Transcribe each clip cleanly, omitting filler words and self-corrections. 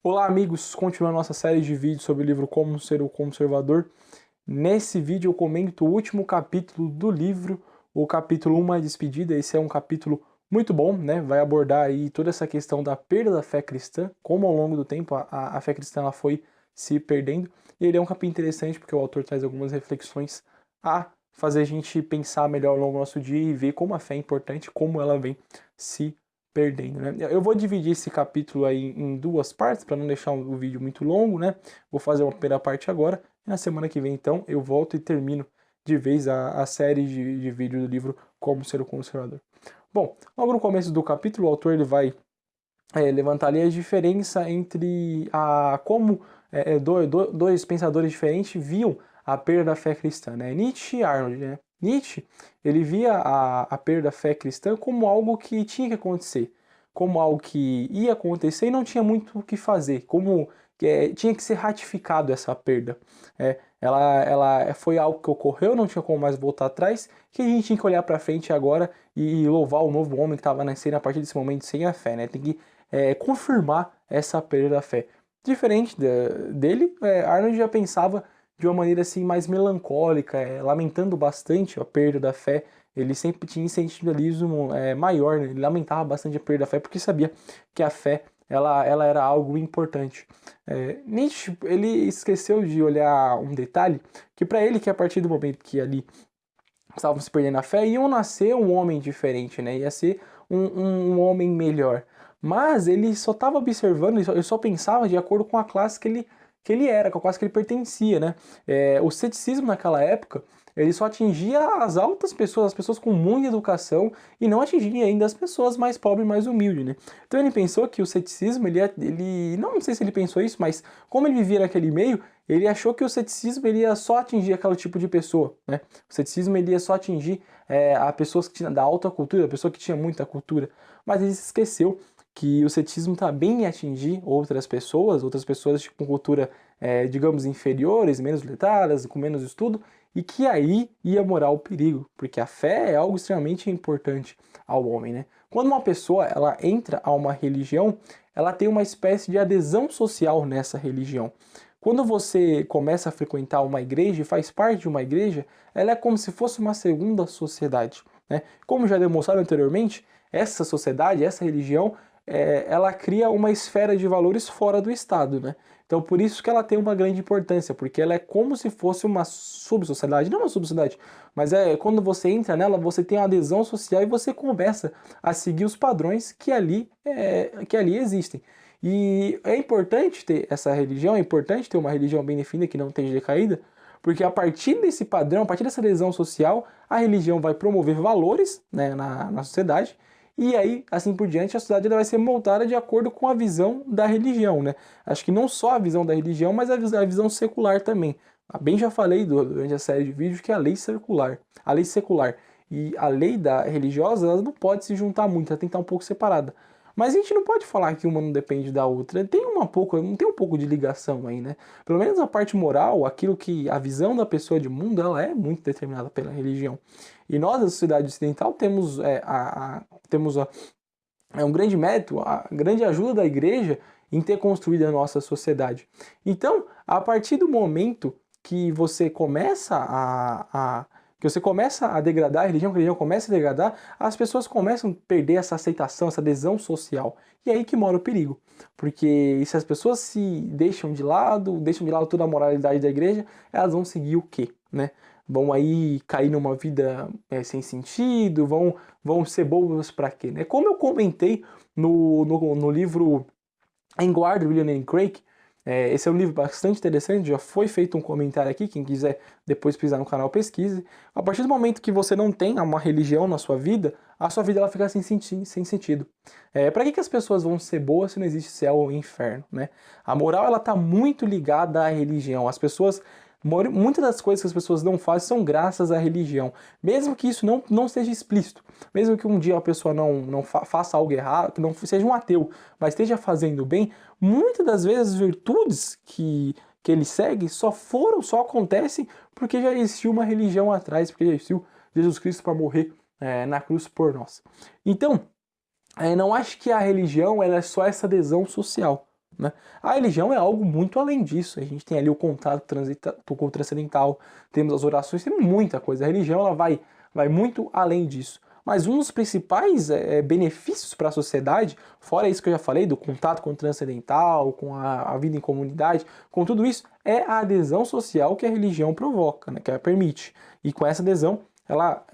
Olá amigos, continuando nossa série de vídeos sobre o livro Como Ser o Conservador. Nesse vídeo eu comento o último capítulo do livro, o capítulo 1, a despedida. Esse é um capítulo muito bom, né? Vai abordar aí toda essa questão da perda da fé cristã, como ao longo do tempo a fé cristã ela foi se perdendo. E ele é um capítulo interessante porque o autor traz algumas reflexões a fazer a gente pensar melhor ao longo do nosso dia e ver como a fé é importante, como ela vem se perdendo, né? Eu vou dividir esse capítulo aí em duas partes para não deixar o vídeo muito longo, né? Vou fazer uma primeira parte agora e na semana que vem então eu volto e termino de vez a série de vídeos do livro Como Ser o Conservador. Bom, logo no começo do capítulo o autor ele vai levantar ali a diferença entre como dois pensadores diferentes viam a perda da fé cristã, né? Nietzsche e Arnold, né? Nietzsche, ele via a perda da fé cristã como algo que tinha que acontecer, como algo que ia acontecer e não tinha muito o que fazer, como tinha que ser ratificado essa perda. Ela foi algo que ocorreu, não tinha como mais voltar atrás, que a gente tinha que olhar para frente agora e louvar o novo homem que estava nascendo a partir desse momento sem a fé, né? Tem que confirmar essa perda da fé. Diferente dele, Arnold já pensava de uma maneira assim mais melancólica, lamentando bastante a perda da fé. Ele sempre tinha esse sentimentalismo maior, né? Ele lamentava bastante a perda da fé porque sabia que a fé ela era algo importante. Nietzsche ele esqueceu de olhar um detalhe que para ele que a partir do momento que ali estavam se perdendo a fé, iam nascer um homem diferente, né? Ia ser um homem melhor. Mas ele só estava observando, ele só pensava de acordo com a classe que ele era, com a classe que ele pertencia, né? O ceticismo naquela época, ele só atingia as altas pessoas, as pessoas com muita educação, e não atingia ainda as pessoas mais pobres, mais humildes, né? Então ele pensou que o ceticismo, não sei se ele pensou isso, mas como ele vivia naquele meio, ele achou que o ceticismo ele ia só atingir aquele tipo de pessoa, né? O ceticismo ele ia só atingir a pessoas que tinham da alta cultura, a pessoa que tinha muita cultura, mas ele se esqueceu que o ceticismo também ia atingir outras pessoas com cultura, digamos, inferiores, menos letradas, com menos estudo, e que aí ia morar o perigo, porque a fé é algo extremamente importante ao homem, né? Quando uma pessoa ela entra a uma religião, ela tem uma espécie de adesão social nessa religião. Quando você começa a frequentar uma igreja e faz parte de uma igreja, ela é como se fosse uma segunda sociedade, né? Como já demonstrado anteriormente, essa sociedade, essa religião, ela cria uma esfera de valores fora do Estado, né? Então por isso que ela tem uma grande importância, porque ela é como se fosse uma subsociedade, não uma subsociedade, mas quando você entra nela, você tem uma adesão social e você começa a seguir os padrões que ali existem. E é importante ter essa religião, é importante ter uma religião bem definida que não esteja decaída, porque a partir desse padrão, a partir dessa adesão social, a religião vai promover valores, né, na sociedade, e aí, assim por diante, a sociedade vai ser montada de acordo com a visão da religião, né? Acho que não só a visão da religião, mas a visão secular também. Bem já falei durante a série de vídeos que é a lei secular. A lei secular e a lei da religiosa, elas não podem se juntar muito, ela tem que estar um pouco separada. Mas a gente não pode falar que uma não depende da outra. Não tem um pouco de ligação aí, né? Pelo menos a parte moral, aquilo que a visão da pessoa de mundo, ela é muito determinada pela religião. E nós, da sociedade ocidental, temos um grande mérito, a grande ajuda da igreja em ter construído a nossa sociedade. Então, a partir do momento que você começa a degradar a religião começa a degradar, as pessoas começam a perder essa aceitação, essa adesão social. E é aí que mora o perigo. Porque se as pessoas se deixam de lado toda a moralidade da igreja, elas vão seguir o quê, né? Vão aí cair numa vida sem sentido, vão ser bobas para quê, né? Como eu comentei no livro Em Guarda, William Lane Craig, esse é um livro bastante interessante, já foi feito um comentário aqui, quem quiser depois pesquisar no canal pesquise. A partir do momento que você não tem uma religião na sua vida, a sua vida ela fica sem sentido. Para que as pessoas vão ser boas se não existe céu ou inferno, né? A moral ela está muito ligada à religião. Muitas das coisas que as pessoas não fazem são graças à religião, mesmo que isso não seja explícito, mesmo que um dia a pessoa não faça algo errado, que não seja um ateu, mas esteja fazendo bem, muitas das vezes as virtudes que ele segue só acontecem porque já existiu uma religião atrás, porque já existiu Jesus Cristo para morrer na cruz por nós. Então, não acho que a religião ela é só essa adesão social, né? A religião é algo muito além disso. A gente tem ali o contato com o transcendental, temos as orações, tem muita coisa. A religião ela vai muito além disso. Mas um dos principais benefícios para a sociedade, fora isso que eu já falei, do contato com o transcendental, com a vida em comunidade, com tudo isso, é a adesão social que a religião provoca, né, que ela permite. E com essa adesão, ela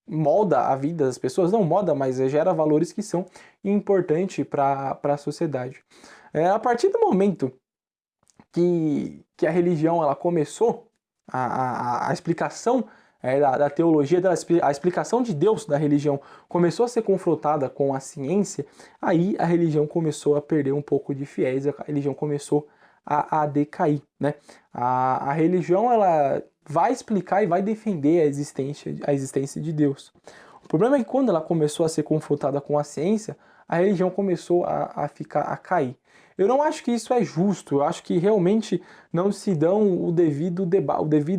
molda a vida das pessoas, não molda, mas gera valores que são importantes para a sociedade. A partir do momento que a religião ela começou, a explicação da teologia, a explicação de Deus da religião começou a ser confrontada com a ciência, aí a religião começou a perder um pouco de fiéis, a religião começou a decair, né? A religião ela vai explicar e vai defender a existência de Deus. O problema é que quando ela começou a ser confrontada com a ciência, a religião começou a cair. Eu não acho que isso é justo, eu acho que realmente não se dão o devido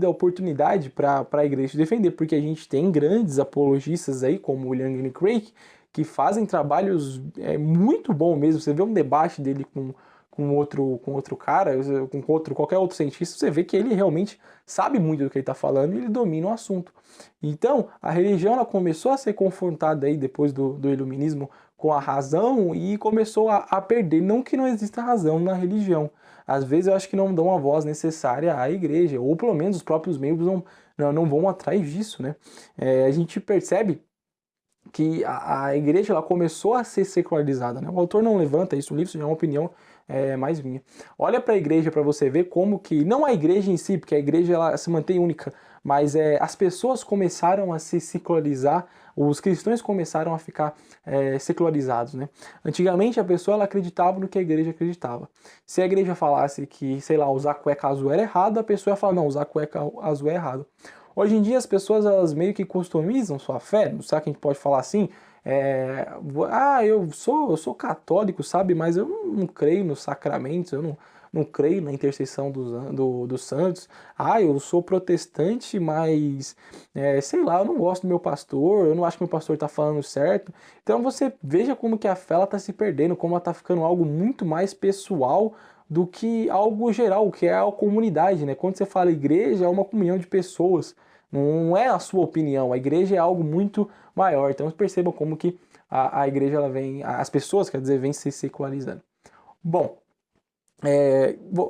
oportunidade para a igreja defender, porque a gente tem grandes apologistas aí, como o William Lane Craig, que fazem trabalhos muito bons mesmo. Você vê um debate dele com outro cara, com qualquer outro cientista, você vê que ele realmente sabe muito do que ele está falando e ele domina o assunto. Então, a religião ela começou a ser confrontada aí depois do iluminismo com a razão e começou a perder. Não que não exista razão na religião. Às vezes eu acho que não dão a voz necessária à igreja, ou pelo menos os próprios membros não vão atrás disso, né? A gente percebe que a igreja ela começou a ser secularizada, né? O autor não levanta isso no livro, isso já é uma opinião mais minha. Olha para a igreja para você ver como que, não a igreja em si, porque a igreja ela se mantém única, mas as pessoas começaram a se secularizar, os cristãos começaram a ficar secularizados, né? Antigamente a pessoa ela acreditava no que a igreja acreditava. Se a igreja falasse que, sei lá, usar cueca azul era errado, a pessoa ia falar, não, usar cueca azul é errado. Hoje em dia as pessoas elas meio que customizam sua fé, não sei se a gente pode falar assim, eu sou católico, sabe, mas eu não creio nos sacramentos, eu não creio na intercessão dos santos. Eu sou protestante, mas sei lá, eu não gosto do meu pastor, eu não acho que meu pastor está falando certo. Então você veja como que a fé está se perdendo, como ela está ficando algo muito mais pessoal do que algo geral, que é a comunidade, né? Quando você fala igreja, é uma comunhão de pessoas, não é a sua opinião, a igreja é algo muito maior. Então percebam como que a igreja, ela vem, as pessoas, quer dizer, vem se secularizando. Bom,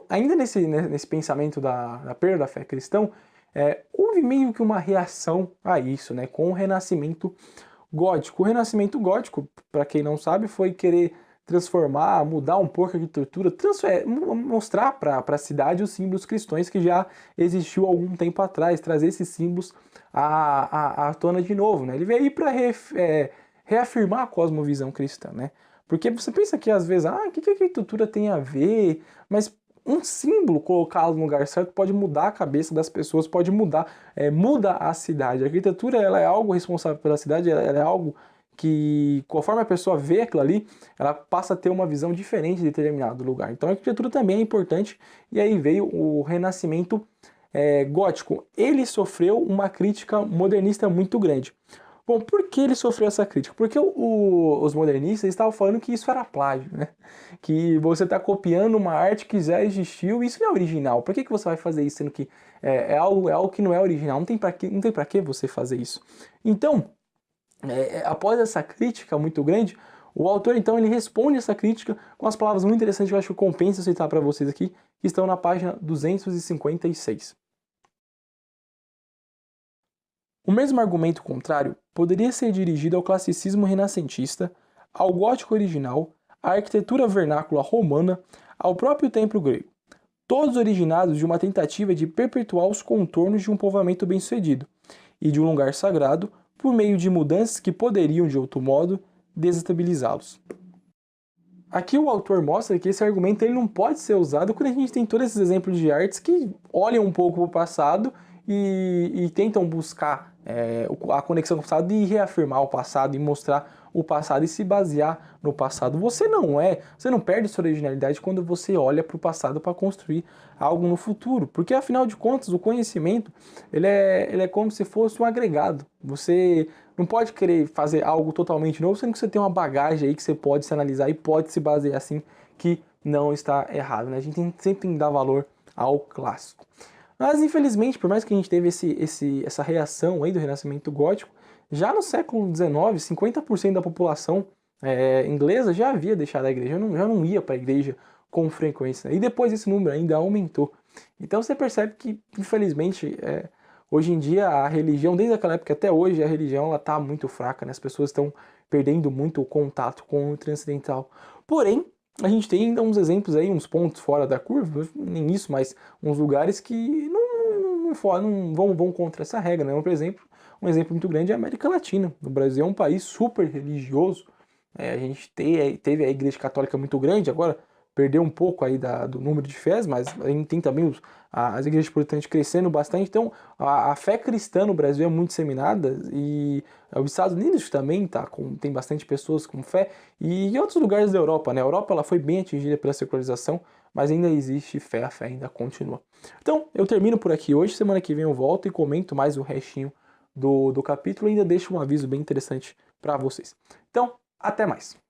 ainda nesse pensamento da perda da fé cristã, houve meio que uma reação a isso, né? Com o Renascimento Gótico. O Renascimento Gótico, para quem não sabe, foi querer transformar, mudar um pouco a arquitetura, mostrar para a cidade os símbolos cristãos que já existiu há algum tempo atrás, trazer esses símbolos à tona de novo, né? Ele veio aí para reafirmar a cosmovisão cristã, né? Porque você pensa que às vezes, o que a arquitetura tem a ver? Mas um símbolo colocado no lugar certo pode mudar a cabeça das pessoas, pode muda a cidade. A arquitetura ela é algo responsável pela cidade, ela é algo que, conforme a pessoa vê aquilo ali, ela passa a ter uma visão diferente de determinado lugar. Então a arquitetura também é importante, e aí veio o Renascimento Gótico. Ele sofreu uma crítica modernista muito grande. Bom, por que ele sofreu essa crítica? Porque os modernistas estavam falando que isso era plágio, né? Que você está copiando uma arte que já existiu e isso não é original. Por que você vai fazer isso, sendo que é algo que não é original? Não tem para que você fazer isso. Então, após essa crítica muito grande, o autor, então, ele responde essa crítica com as palavras muito interessantes que eu acho que compensa citar para vocês aqui, que estão na página 256. O mesmo argumento contrário poderia ser dirigido ao classicismo renascentista, ao gótico original, à arquitetura vernácula romana, ao próprio templo grego, todos originados de uma tentativa de perpetuar os contornos de um povoamento bem-sucedido e de um lugar sagrado por meio de mudanças que poderiam, de outro modo, desestabilizá-los. Aqui o autor mostra que esse argumento ele não pode ser usado quando a gente tem todos esses exemplos de artes que olham um pouco para o passado e tentam buscar a conexão com o passado e reafirmar o passado e mostrar o passado e se basear no passado. Você não perde sua originalidade quando você olha para o passado para construir algo no futuro, porque afinal de contas o conhecimento ele é como se fosse um agregado. Você não pode querer fazer algo totalmente novo, sendo que você tem uma bagagem aí que você pode se analisar e pode se basear assim que não está errado, né? A gente sempre tem que dar valor ao clássico. Mas, infelizmente, por mais que a gente teve essa reação aí do Renascimento Gótico, já no século XIX, 50% da população inglesa já havia deixado a igreja, já não ia para a igreja com frequência. E depois esse número ainda aumentou. Então você percebe que, infelizmente, hoje em dia a religião, desde aquela época até hoje, a religião está muito fraca, né? As pessoas estão perdendo muito o contato com o transcendental. Porém, a gente tem ainda uns exemplos aí, uns pontos fora da curva, nem isso, mas uns lugares que não vão contra essa regra, né? Por exemplo, um exemplo muito grande é a América Latina. O Brasil é um país super religioso. A gente teve a Igreja Católica muito grande, agora perdeu um pouco aí do número de fés, mas a gente tem também as igrejas protestantes crescendo bastante. Então, a fé cristã no Brasil é muito disseminada e os Estados Unidos também tem bastante pessoas com fé e em outros lugares da Europa, né? A Europa ela foi bem atingida pela secularização, mas ainda existe fé, a fé ainda continua. Então, eu termino por aqui hoje. Semana que vem eu volto e comento mais o restinho do capítulo e ainda deixo um aviso bem interessante para vocês. Então, até mais!